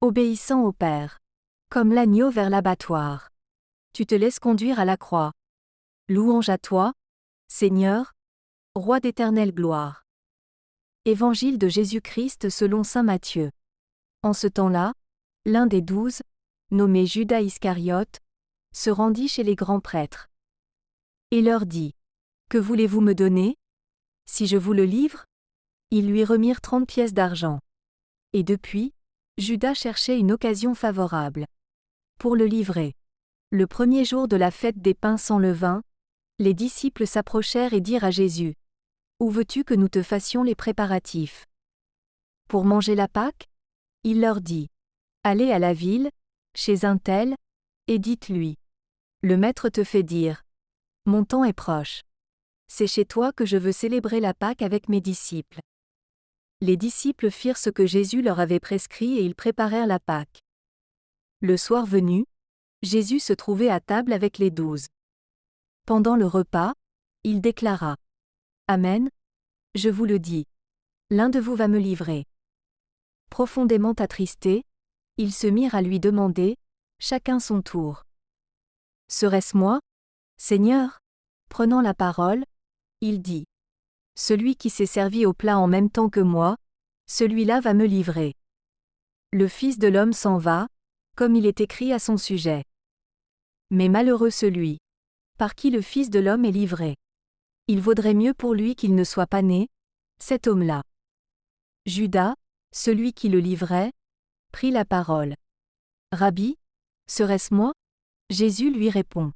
obéissant au Père. Comme l'agneau vers l'abattoir. Tu te laisses conduire à la croix. Louange à toi, Seigneur, Roi d'éternelle gloire. Évangile de Jésus-Christ selon saint Matthieu. En ce temps-là, l'un des 12, nommé Judas Iscariote, se rendit chez les grands prêtres. Et leur dit : Que voulez-vous me donner ? Si je vous le livre ? Ils lui remirent 30 pièces d'argent. Et depuis, Judas cherchait une occasion favorable pour le livrer. Le premier jour de la fête des pains sans levain, les disciples s'approchèrent et dirent à Jésus : Où veux-tu que nous te fassions les préparatifs ? Pour manger la Pâque ? Il leur dit : Allez à la ville, chez un tel, et dites-lui : Le Maître te fait dire : Mon temps est proche. C'est chez toi que je veux célébrer la Pâque avec mes disciples. Les disciples firent ce que Jésus leur avait prescrit et ils préparèrent la Pâque. Le soir venu, Jésus se trouvait à table avec les 12. Pendant le repas, il déclara : Amen, je vous le dis. L'un de vous va me livrer. Profondément attristés, ils se mirent à lui demander, chacun son tour : Serait-ce moi, Seigneur ? Prenant la parole, il dit : Celui qui s'est servi au plat en même temps que moi, celui-là va me livrer. Le Fils de l'homme s'en va, comme il est écrit à son sujet. Mais malheureux celui par qui le Fils de l'homme est livré. Il vaudrait mieux pour lui qu'il ne soit pas né, cet homme-là. Judas, celui qui le livrait, prit la parole. Rabbi, serait-ce moi ? Jésus lui répond :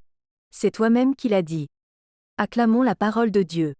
C'est toi-même qui l'as dit. Acclamons la parole de Dieu.